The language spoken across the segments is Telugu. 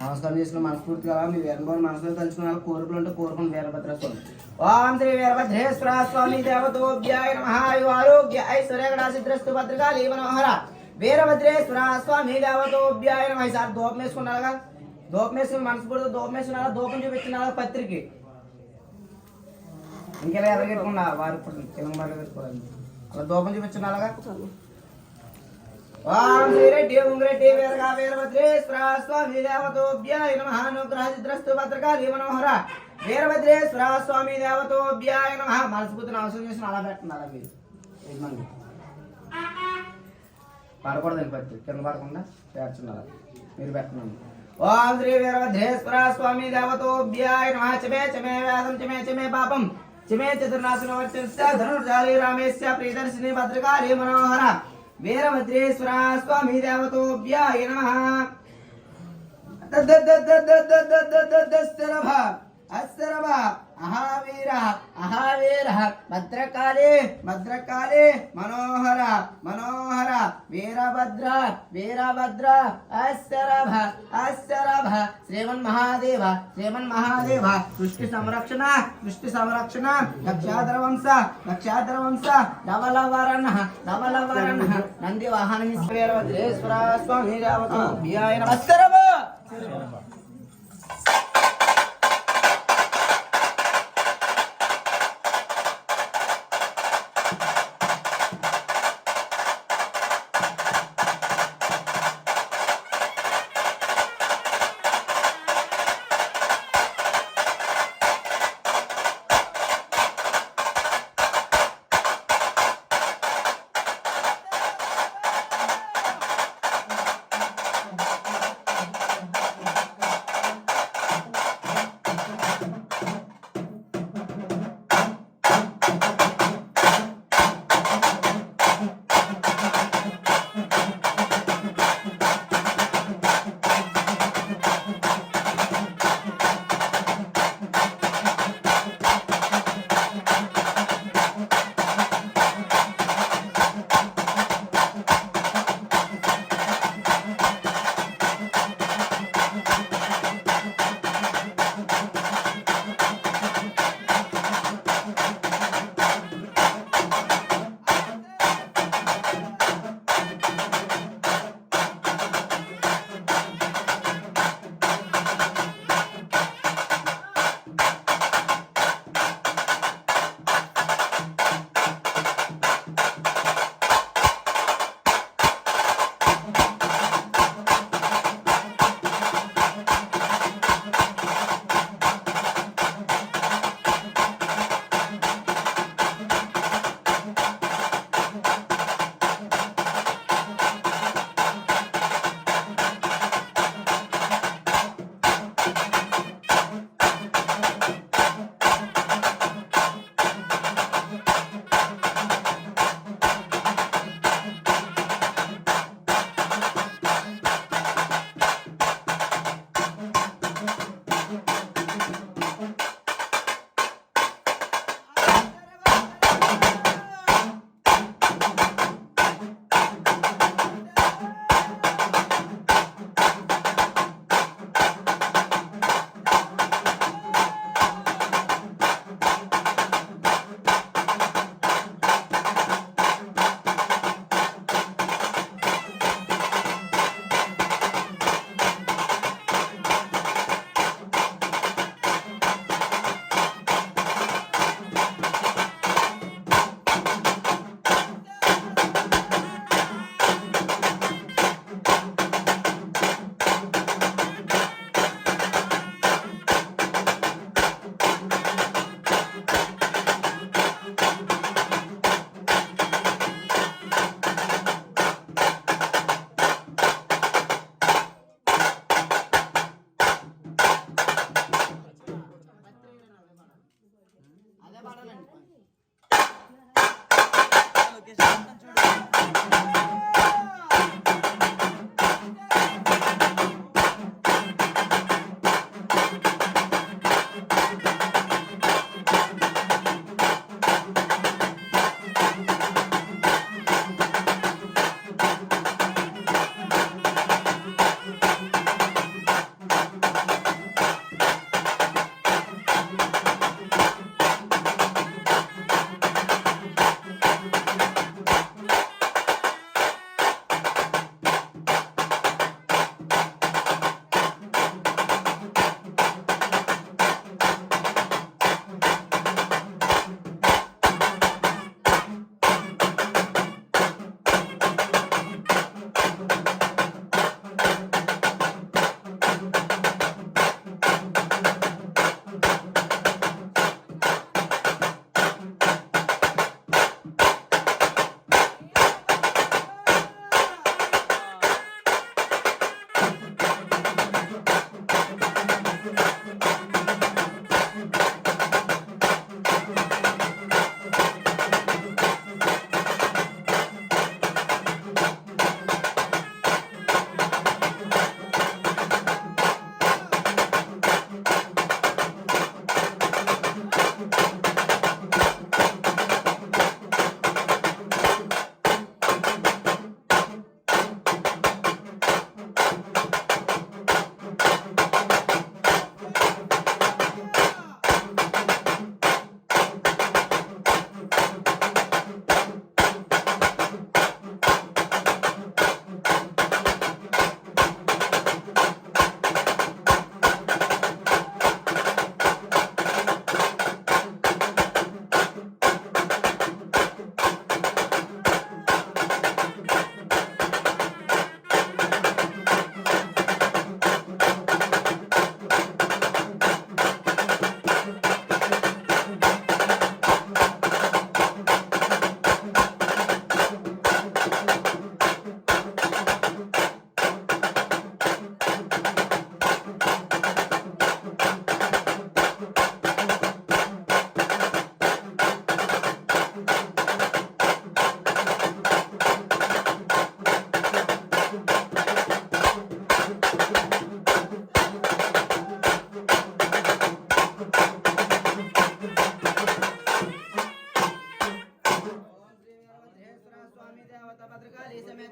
నమస్కారం చేసుకున్న మనస్ఫూర్తిగా మీ వీరభద్ర మనసులో తలుచుకున్న కోరికలు ఉంటే కోరుకుని వీరభద్ర స్వామి. ఓం శ్రీ వీరభద్రేశ్వర స్వామి దేవతోభ్యాయ నమః. ఆరోగ్య ఐశ్వర్య సిద్ధిరస్తు భద్రకాళి మనోహర వీరభద్రేశ్వర స్వామి దేవతోభ్యాయ నమః. సార్ దూపం వేసుకున్నారుగా, దూపం వేసుకుని మనస్ఫూర్తిగా దూపం వేసుకున్నారా, దూపం చూపించినారా పత్రికి ఇంకెలా ఎదగెట్టుకున్నా వారు తెలంగాణ పెట్టుకోవాలి అలా దూపం చూపించినారుగా. ఓం శ్రీ రెడ్డి ఉంగరెడ్డి వీరగా వీరభద్రేశ్వర స్వామి దేవతోభ్యాయ నమః. అనుగ్రహ సిద్ధిరస్తు భద్రకాళి మనోహర వీరభద్రేశ్వర స్వామి దేవతోభ్యాయ నమః. మనస్ఫూర్తిని అవసరం చేసిన అలా పెట్టున్నారా మీరు మంది పడకూడదని పత్తి కింద పడకుండా పేర్చున్నారా మీరు పెట్టినాను. ఓం శ్రీ వీరభద్రేశ్వర స్వామి దేవతోభ్యాయ నమః. చమే చమే వేదం చమే చమే పాపం చమే చతుర్నాశన వర్చస్య ధనుర్జాలి రామేశ్య ప్రియదర్శిని భద్రకాళి మనోహర వీరభద్రేశ్వర స్వామి దేవతోభ్యాయ నమః. అస్తరభ అహావీర అహావీర భద్రకాళి భద్రకాళి మనోహర మనోహర వీరభద్ర వీరభద్ర అస్తరభ అస్తరభ శ్రీమన్మహాదేవ శ్రీమన్మహాదేవ సృష్టి సంరక్షణ సృష్టి సంరక్షణ నక్షాధర వంశ నక్షాధర వంశ ధవలవరణ ధవలవరణ నంది వాహన వీరభద్రేశ్వర స్వామి దేవతోభ్యాయ నమః. అస్తరభ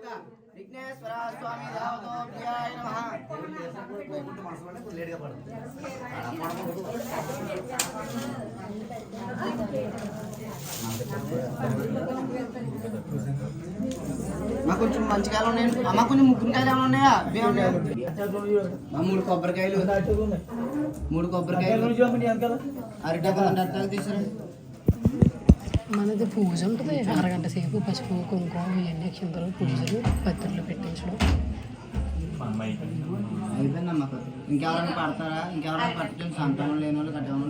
విఘ్నేశ్వర స్వామి దేవతోభ్యాయ నమః. అమ్మ కొంచెం మంచికాయలు ఉన్నాయండి. అమ్మ కొంచెం ముగ్గురికాయలు ఏమైనా ఉన్నాయా? మూడు కొబ్బరికాయలు, అరిటాకులు అరిటాకు తీసారండి. మనది పూజ ఉంటుంది, అరగంట సేపు పసుపు కుంకుమ ఇవన్నీ క్షంతలు పూజలు పత్రికలు పెట్టించడం అయిపోయిందమ్మా. ఇంకెవరైనా పడతారా? ఇంకెవరైనా పట్టండి. సంతానం లేని వాళ్ళు కట్టేమని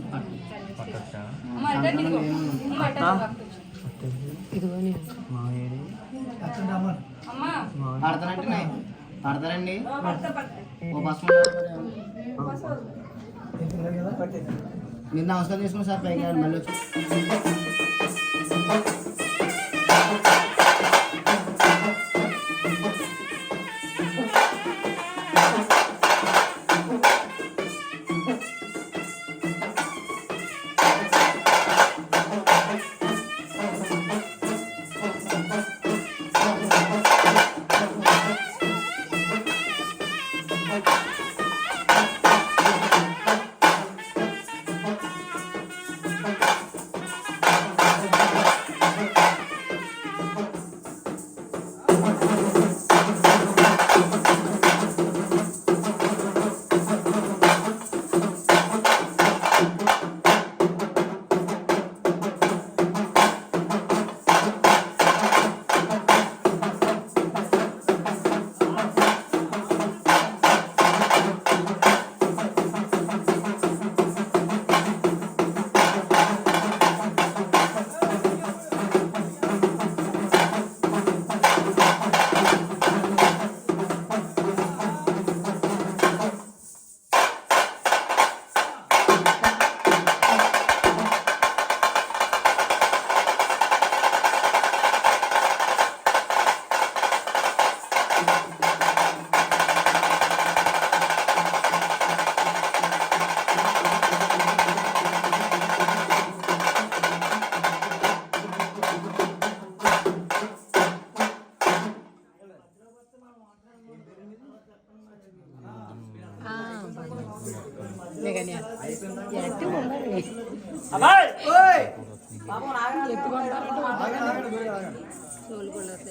ఇదిగో పడతానంటే పడతారండి. ఓ బస్ మీరు నమస్కారం చేసుకుని సార్ పైకి మళ్ళీ వచ్చి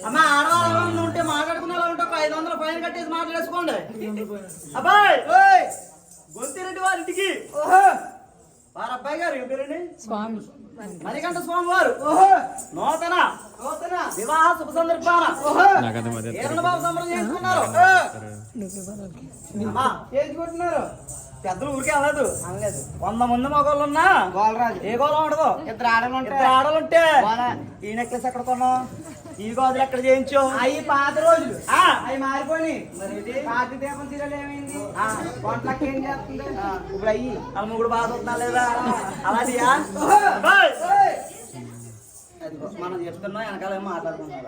అమ్మ ఆడవాళ్ళు ఉంటే మాట్లాడుకునే ఉంటే 500 ఫైన్ కట్టేసి మాట్లాడేసుకోండి. అబ్బాయి గొంతిరెడ్డి వారింటికి వారి అబ్బాయి గారు ఏం పేరండి? స్వామి మణికంఠ స్వామి వారు నూతన వివాహ శుభ సందర్భాన బాబు సంబరం చేసుకున్నారు. పెద్దలు ఊరికే అనలేదు. 100 మంది మగవాళ్ళు ఉన్నా గోలరాజు ఏ గోళం ఉండదు. ఇద్దరు ఆడలు ఉంటే ఈ నెక్లెస్ ఎక్కడ కొన్నావు? ఈ గాజులు ఎక్కడ చేయించు? అవి పాత రోజులు, అవి మారిపోయి పాతి దీపం తీరలు ఏమైంది? వంటలకి ఏం చేస్తుంది ఇప్పుడు? అయ్యి వాళ్ళ ముగ్గురు బాధ వస్తున్నా లేదా? అలాంటియా? మనం చెప్తున్నాం వెనకాల మాట్లాడుకుంటున్నారు.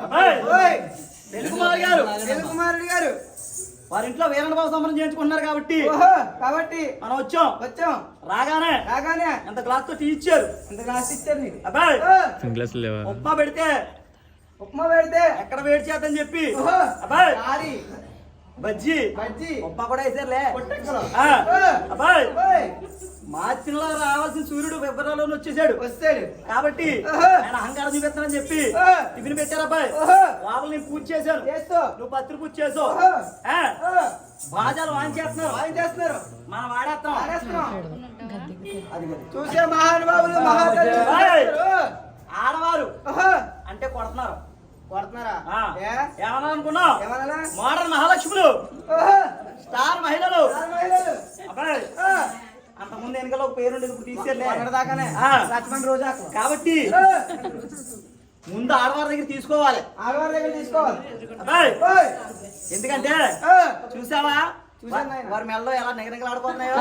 తెలుగుమారుడు గారు వారి ఇంట్లో వీరన్న బాబు సంబరం చేయించుకుంటున్నారు కాబట్టి మనం వచ్చాం. రాగానే ఎంత గ్లాస్ తో టీ ఇచ్చారు? ఎంత గ్లాస్ ఇచ్చారు నీకు? అబ్బాయి ఉప్మా పెడితే ఎక్కడ వేడి చేద్దని చెప్పి అబ్బాయి బజ్జీ ఉప్మా కూడా వేసారులే. అబ్బాయి మార్చిలో రావాల్సిన సూర్యుడు ఫిబ్రవరిలో వచ్చాడు కాబట్టి ఆయన అహంకారం చూపిస్తానని చెప్పి టిఫిన్ పెట్టారు. అబ్బాయి లోపల నేను పూజ చేశాను, నువ్వు పత్రి పూజ చేసావు. బాజాలు వాయించేస్తున్నారు, మనం వాడేస్తున్నాం. చూసే మహానుభావులు ఆడవారు అంటే కొడుతున్నారా? ఏమన్నా అనుకున్నావు? మోడర్న్ మహాలక్ష్ములు, స్టార్ మహిళలు. అబ్బాయి అంతకుముందు ఎన్నికల్లో ఒక పేరుండేది, ఇప్పుడు తీసుకెళ్ళే రోజా. కాబట్టి ముందు ఆడవారి దగ్గర తీసుకోవాలి. అబ్బాయి ఎందుకంటే చూసావా వారి మెల్లో ఎలా నిగనిగలాడుతున్నాయో.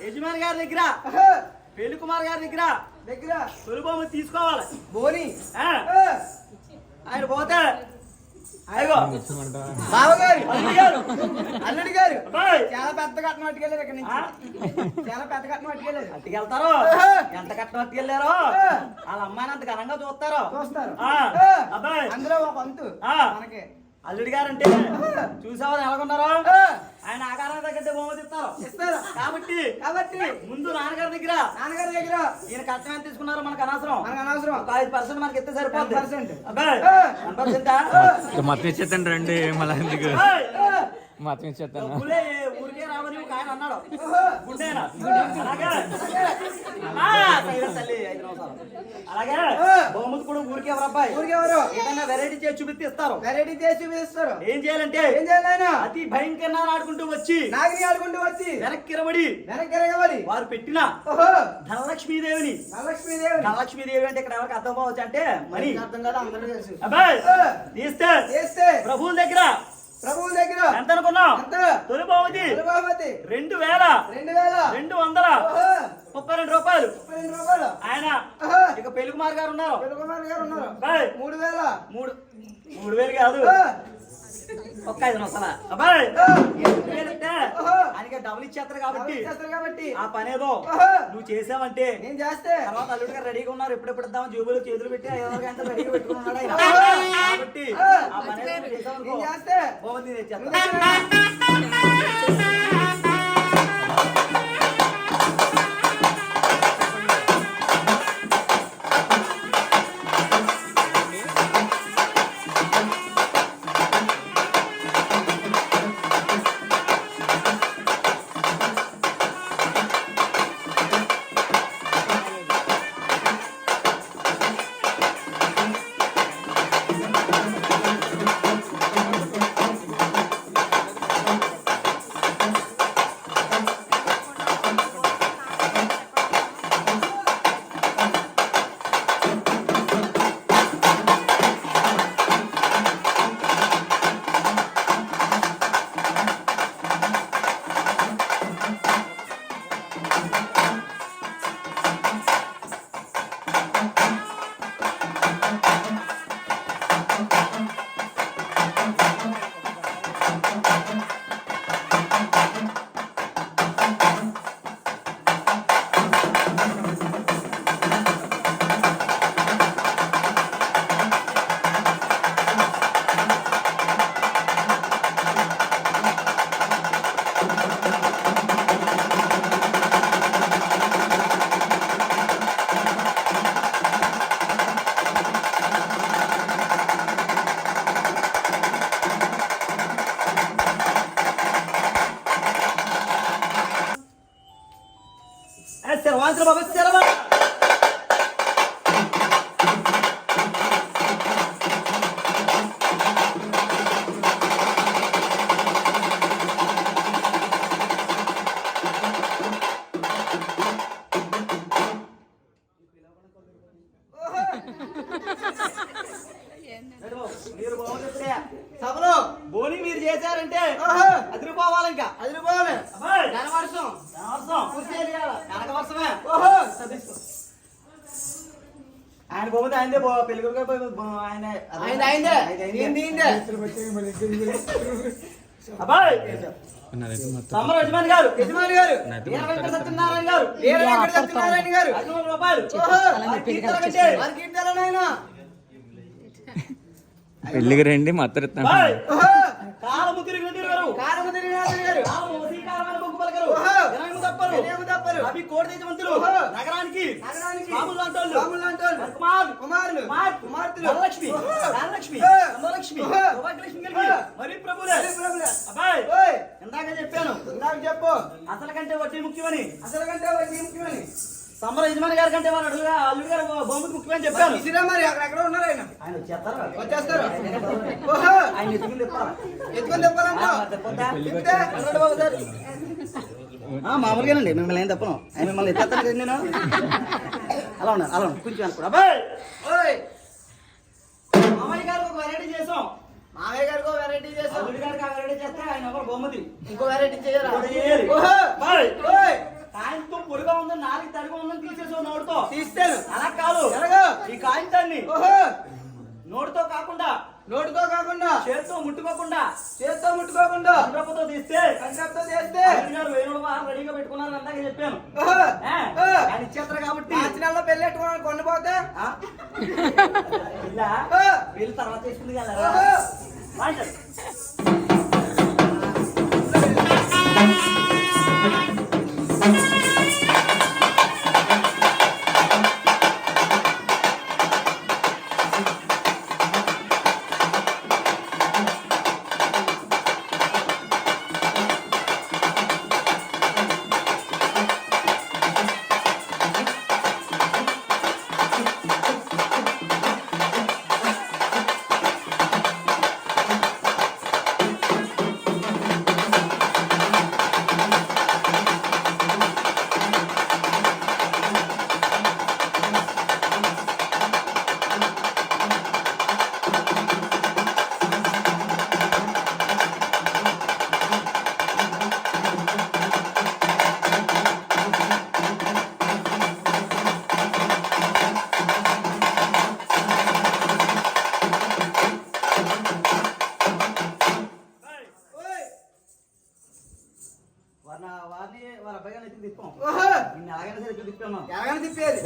యజమాని గారి దగ్గర పెళ్లి కుమార్ గారి దగ్గర తొలి బొమ్మ తీసుకోవాలి. బోని ఆయన పోతే అయ్యో బావగారు అల్లుడి గారు చాలా పెద్ద కట్నం పట్టుకెళ్ళారు ఇక్కడ నుంచి. చాలా పెద్ద కట్నం పట్టుకెళ్ళారు. అట్టుకెళ్తారు ఎంత కట్నం పట్టుకెళ్ళారో వాళ్ళ అమ్మాయిని అంత ఘనంగా చూస్తారు. అబ్బాయి అందులో ఒక వంతు మనకి అల్లుడి గారు అంటే చూసావా ఎలాగున్నారో ఆయన ఆకారం తగ్గట్టే బహుమతి ఇస్తారు కాబట్టి ముందు నాన్నగారి దగ్గర ఈయన కష్టం ఎంత తీసుకున్నారో మనకు అనవసరం. 5% మనకి ఇస్తే సరిపోతుంది. అబ్బాయి 10% మొత్తం ఇచ్చేస్తాను రండి మళ్ళీ ఎందుకు మొత్తం ఇచ్చేస్తాను. ఊరికే రావని ఒక ఆయన అన్నాడు. అలాగే బహుమతి కూడా ఊరికే ఎవరు అబ్బాయి ఏదైనా వెరైటీ చేసి చూపిస్తే ఇస్తారు. ఏం చేయాలంటే అతి భయంకరంగా ఆడుకుంటూ వచ్చి వెనక్కి ఇరబడి వారు పెట్టిన ధనలక్ష్మీదేవిని ధనలక్ష్మీదేవి అంటే ఇక్కడ ఎవరికి అర్థం అవ్వచ్చు అంటే మనీ అర్థం కదా అందరూ తెలుసు. అబ్బాయి తీస్తే ప్రభువుల దగ్గర ఎంత అనుకున్నాం? తొలి బహుమతి 2232 రూపాయలు. ఆయన ఇక పెళ్లి కుమార్ గారు ఉన్నారు. 3000 కాదు ఒక్క 5 నిమిషాల అబ్బాయి ఆయనకి డబ్బులు ఇచ్చేస్తారు కాబట్టి ఆ పనేదో నువ్వు చేసావంటే నేను చేస్తే తర్వాత అల్లుడు గారు రెడీగా ఉన్నారు. ఎప్పుడెప్పుడు ఇద్దామని జేబులు చేతులు పెట్టి 5 గంటలు రెడీగా పెట్టుకున్నాడు ఆయన. కాబట్టి ఆ పనేదో చేసావనుకో బహుమతి सर्वांचं बाबा सर्व మీరు బాగుంది సభలో బోని మీరు చేశారంటే అదిరిపోవాలి. ఇంకా అదిరిపోవాలి. వర్షం వర్షమే ఆయన బహుమతి ఆయనదే పెళ్లి అబ్బాయి సమ్మర్ యజమాని గారు సత్యనారాయణ గారు 500 రూపాయలు పెళ్ళికి రండి మొత్తం ఇస్తాను. కాలము తిరిగిన తిరగరు అవి కోటి దేశవంతులు నగరానికి మరి ప్రభులే ఇందాక చెప్పాను. చెప్పు అసలు కంటే వడ్డీ ముఖ్యమని సమ్మర యజమాని గారి కంటే వారు అల్లుడు గారు బహుమతి ముఖ్యమని చెప్పాను. మరి అక్కడ ఉన్నారు ఆయన వచ్చేస్తారు. ఆయన ఎత్తుకుని మామూలుగానండి మిమ్మల్ని ఏం తప్పను. ఆయన మిమ్మల్ని ఎత్తేస్తాను కదా నేను. అలా ఉన్నారు కొంచెం అనుకో. అబ్బాయి మామయ్య గారికి ఒక వెరైటీ చేసాం. అల్లుడి గారికి ఆ వెరైటీ చేస్తే ఆయన ఎవరు బహుమతి ఇంకో వెరైటీ చేయాలి. కాయంతో పొడిగా ఉందని 4 తడిగా ఉందని తీసేసావు నోటితో. తీస్తాను అలా కాదు ఈ కాయంతాన్ని నోటితో కాకుండా నోటితో కాకుండా చేత్తో ముట్టుకోకుండా కండ్రపుతో తీస్తే రెడీగా పెట్టుకున్నారు అందాక చెప్పాను ఆయన ఇచ్చేస్తారు కాబట్టి మార్చి నెలలో పెళ్లి పెట్టుకున్నాను కొండిపోతే వీళ్ళు తర్వాత తీసుకుంది కదా వాళ్ళ అబ్బాయి ఎత్తుకు తిప్పాం ఎలాగైనా సరే తిప్పాము ఎలాగైనా తిప్పేది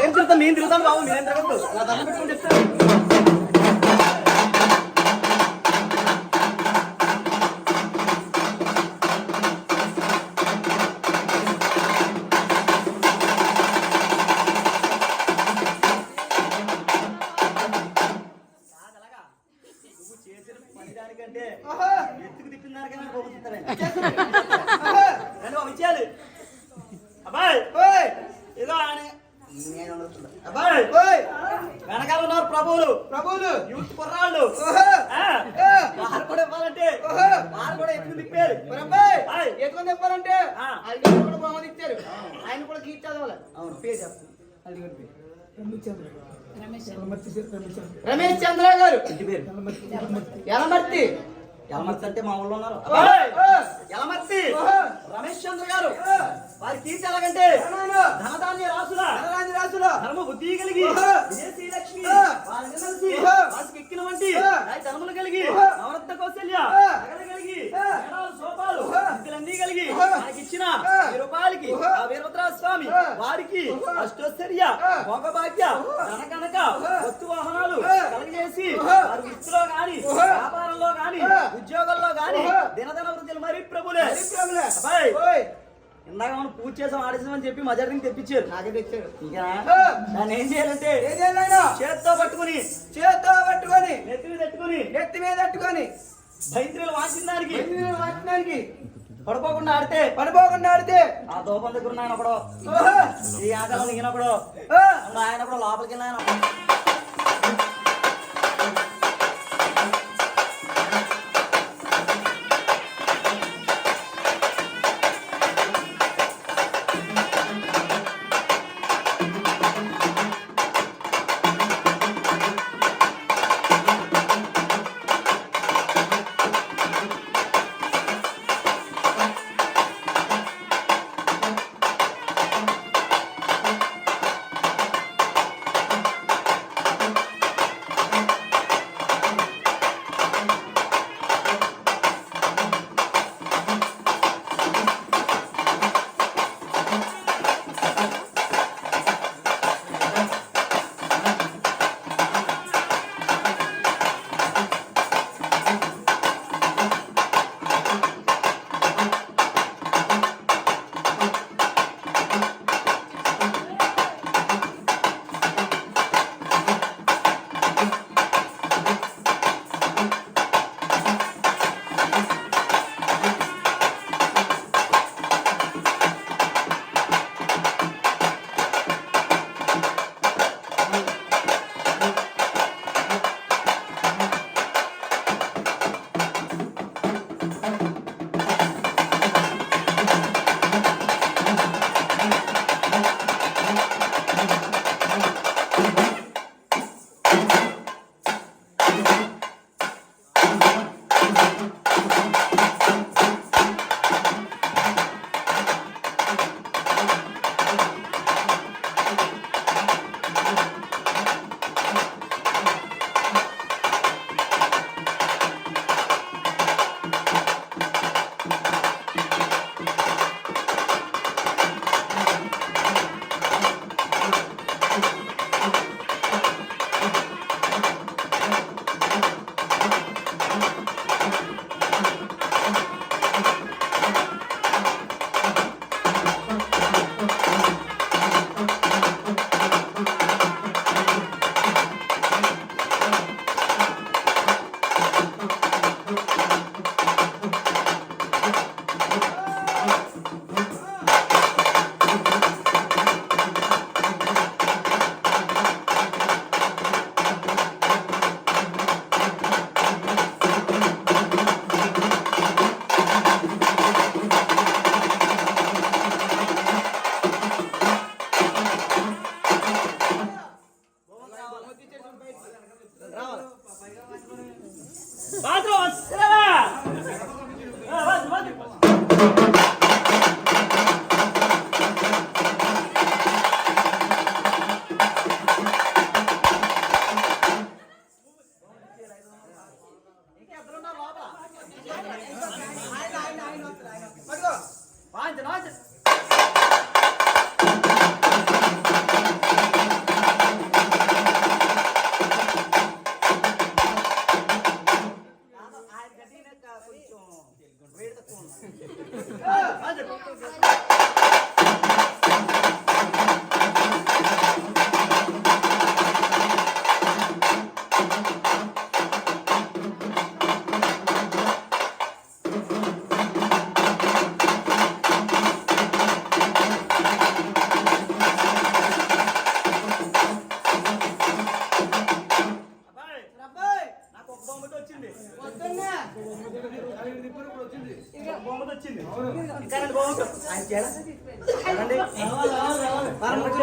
తిరుగుతాం నేను తిరుగుతాను బాబు మీరేం తిరగద్దు నా దండం పెట్టుకుని చెప్తాను ఎత్తుకు తిప్పిన దానికన్నా ఇచ్చేయాలి అబ్బాయి ఏదో అబ్బాయి వెనకాల ఉన్నారు ప్రభువులు యూత్ కుర్రాళ్ళు వారు కూడా ఇవ్వాలంటే వారు కూడా ఎత్తుకు తిప్పారు ఎత్తుకొని తిప్పాలంటే కూడా బహుమతి ఇచ్చారు ఆయన కూడా గీట్ చదవాలి అవును పేరు చెప్తాను రమేష్ చంద్ర గారు ఇంటి పేరు యలమర్తి అంటే మా ఊళ్ళో ఉన్నారు యలమర్తి రమేష్ చంద్ర గారు వారి కీర్తి ఎలాగంటే ధనధాన్య రాసుల ధర్మ బుద్ధి కలిగి విదేశీ లక్ష్మి వారికి ఎక్కిన వంటి ధర్మలు కలిగి నవరత్న కౌశల్య కలిగి సోపాలు ఇంటిలన్నీ కలిగి మనకి ఇచ్చిన రూపాయలకి ఆ వీరభద్ర స్వామి వారికి అష్టోత్తర్య భోగభాగ్య ధనకనక వస్తు వాహనాలు కలిగజేసి వారి వృత్తిలో గాని వ్యాపారంలో గాని ఉద్యోగంలో గాని దినదన వృద్ధులు మరి ప్రభులే ఇందాక మనం పూజ చేసాం ఆడేసామని చెప్పి మజారింగ్ తెప్పించారు నాకే తెచ్చారు ఇంకా దాన్ని ఏం చేయాలంటే చేత్తో పట్టుకుని నెత్తి మీద పెట్టుకుని భైంద్రులు వాంచిన దానికి పడిపోకుండా ఆడితే ఆ దోపం దగ్గర ఉన్నాయన ఒకడు ఈ ఆకలి ఈయనొకడు ఆయన కూడా లోపలికి వెళ్ళాయన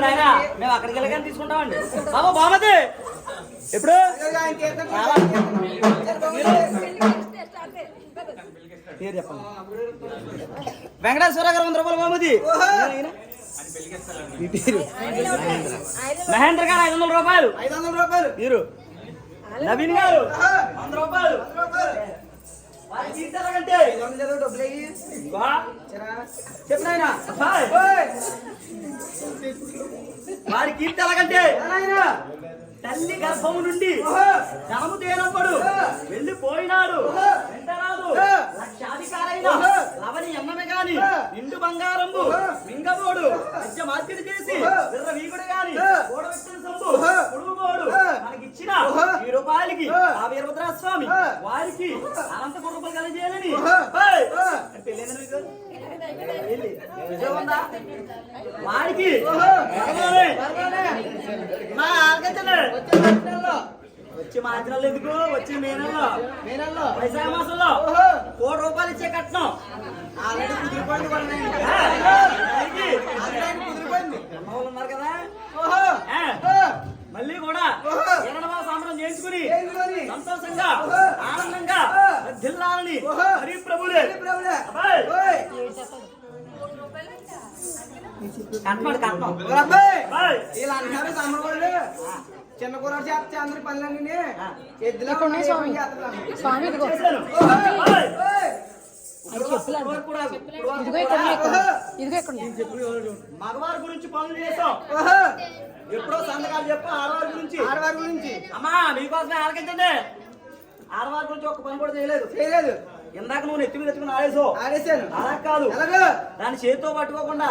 ఇప్పుడు ఆయన మేము అక్కడికి వెళ్ళగానే తీసుకుంటామండి. బాబా బామది ఎప్పుడు పేరు చెప్పండి. వెంకటేశ్వర గారు 100 రూపాయలు బామది. మహేంద్ర గారు 500 రూపాయలు. 500 రూపాయలు. మీరు నవీన్ గారు 100 రూపాయలు. వారికి ఇస్తారంటే చెప్పినాయన వారి కీర్తి ఎలాగంటే తల్లి గర్భము నుండి ధనము తేనప్పుడు వెళ్ళిపోయినాడు వెంటరాదు లక్షాధికారైన లవని ఎన్నమే గాని నిండు బంగారంబు మింగబోడు మధ్య మార్కెట్ చేసి విర్ర వీగుడు గాని కూడబెట్టిన సొమ్ము పొడుగుబోడు మనకిచ్చిన 10 రూపాయలకి ఆ వీరభద్రస్వామి వారికి అనంత రూపాయలు కలిగేయాలని వారికి వచ్చే మార్చిలో ఎందుకు వచ్చే మే నెలలో వైశాఖ మాసంలో 1 రూపాయలు ఇచ్చే కట్నం ఆల్రెడీ కుదిరిపోయింది. అమ్మవాళ్ళు ఉన్నారు కదా మళ్ళీ కూడా ఎన్నడమా సంబరం చేయించుకుని సంతోషంగా ఆనందంగా జిల్లాలని హరి ప్రభులే ఇలా అంటారు తమ్ముడు చిన్న కూర చేస్తే అందరి పనులన్నీ ఎద్దులో స్వామి ఇదిగో ఇదిగో ఇక్కడ మగవారి గురించి పనులు చేసాం ఎప్పుడో సంతకాలు చెప్పు ఆడవారి గురించి అమ్మా మీకోసమే ఆలకించండి. ఆడవారి గురించి ఒక్క పని కూడా చేయలేదు. ఇందాక నువ్వు నెత్తి మీద ఎత్తుకుని ఆడేసాను. అలా కాదు దాన్ని చేతితో పట్టుకోకుండా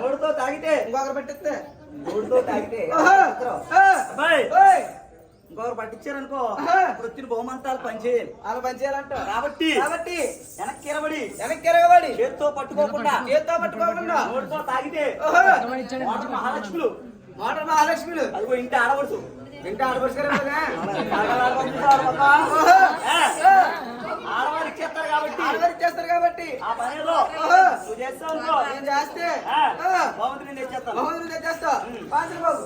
నోటితో తాగితే ఇంకొకరు పెట్టిస్తే ఇంకొకరు పట్టించారనుకో వచ్చిన బహుమంతాలు పనిచేయాలి. అలా పనిచేయాలంట. కాబట్టి వెనక్కి ఎరగబడి చేతితో పట్టుకోకుండా నోటితో తాగితే మోటార్ మహాలక్ష్మిలు అదిగో ఇంటి ఆడవచ్చు ఆడవారికి చేస్తారు కాబట్టి ఆ పనిలో నువ్వు చేస్తావు నేను చేస్తే బాగుంది నేను తెచ్చేస్తా బాబు.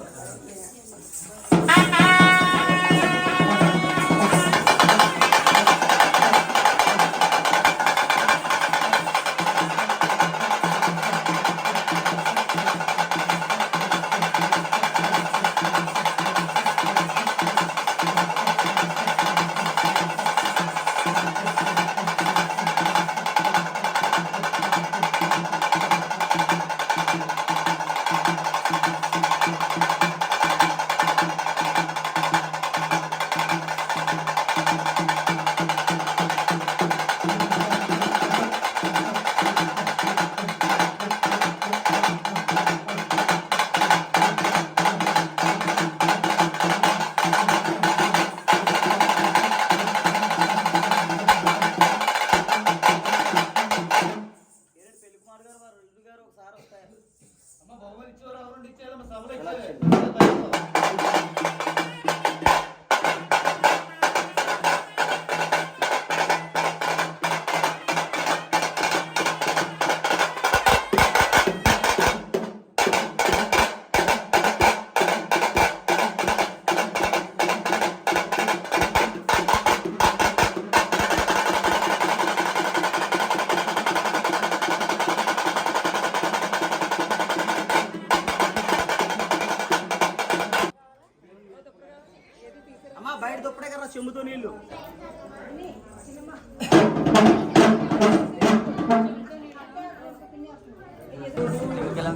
బయట దుప్పడే కదా చెమ్ముతో నీళ్లు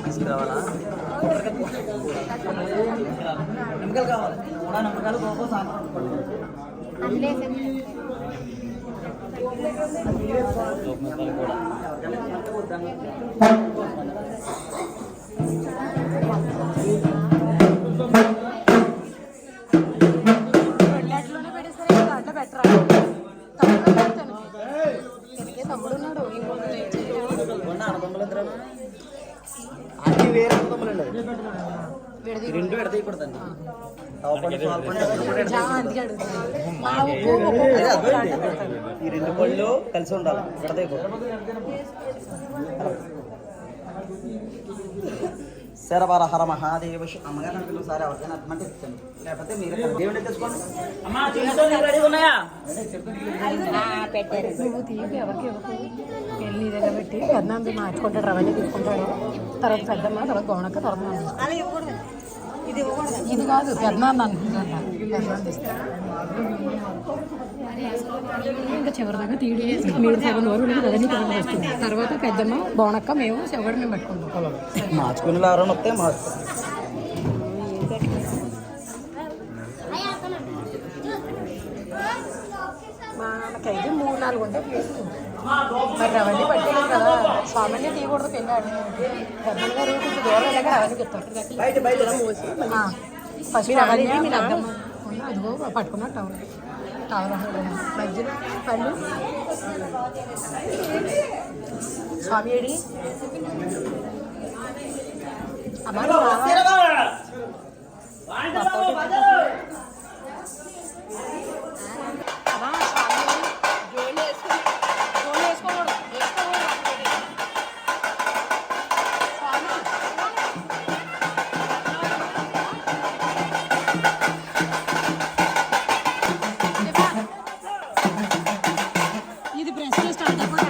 తీసుకురావాలా నమ్మకాలు కావాలి నమ్మకాలు గొప్ప సాంబార్ రెండు పెడతాయికూడదండి ఈ 2 పళ్ళు కలిసి ఉండాలి పెడతాయికూడదు శరవర హర మహాదేవ అమ్మగారు నాకు ఒకసారి ఎవరికైనా అర్థమంటే ఇస్తాను లేకపోతే మీరు దేవుడి తెచ్చుకోండి నువ్వు తీపి ఎవరికి ఇవ్వకు వెళ్ళి నీ దగ్గర పెట్టి పెద్దనాన్ని మార్చుకుంటాడు రవన్నీ తీసుకుంటాడు తర్వాత పెద్దమ్మ తర్వాత గౌనక్క తర్వాత నాన్న. ఇది కాదు పెద్దనాన్న అనుకుంటాను పెద్దనాన్న తీస్తాను ఇంకా చివరి దాకా తీడి మీరు సగం వరకు రవన్నీ తర్వాత వస్తుంది తర్వాత పెద్దమ్మ గౌనక్క మేము చివరి మేము పెట్టుకుంటాం మార్చుకుని ఎవరైనా వస్తే మార్చుకో మనకైతే 3-4 ఉంటాయి ప్లేసు మరి అవన్నీ పట్టలేదు కదా స్వామిని తీయకూడదు పెళ్ళాడు పెద్దమ్మ గారు కొంచెం దూరం వెళ్ళాక అవన్నీ చెప్తారు ఫస్ట్ అవన్నీ మీరు అర్థం అదిగో పట్టుకున్న టవర్ టవర్ మధ్యలో పళ్ళు స్వామి ఏడి అమ్మ ఇది బ్రెస్ట్ స్టార్ట్ అయిపోయి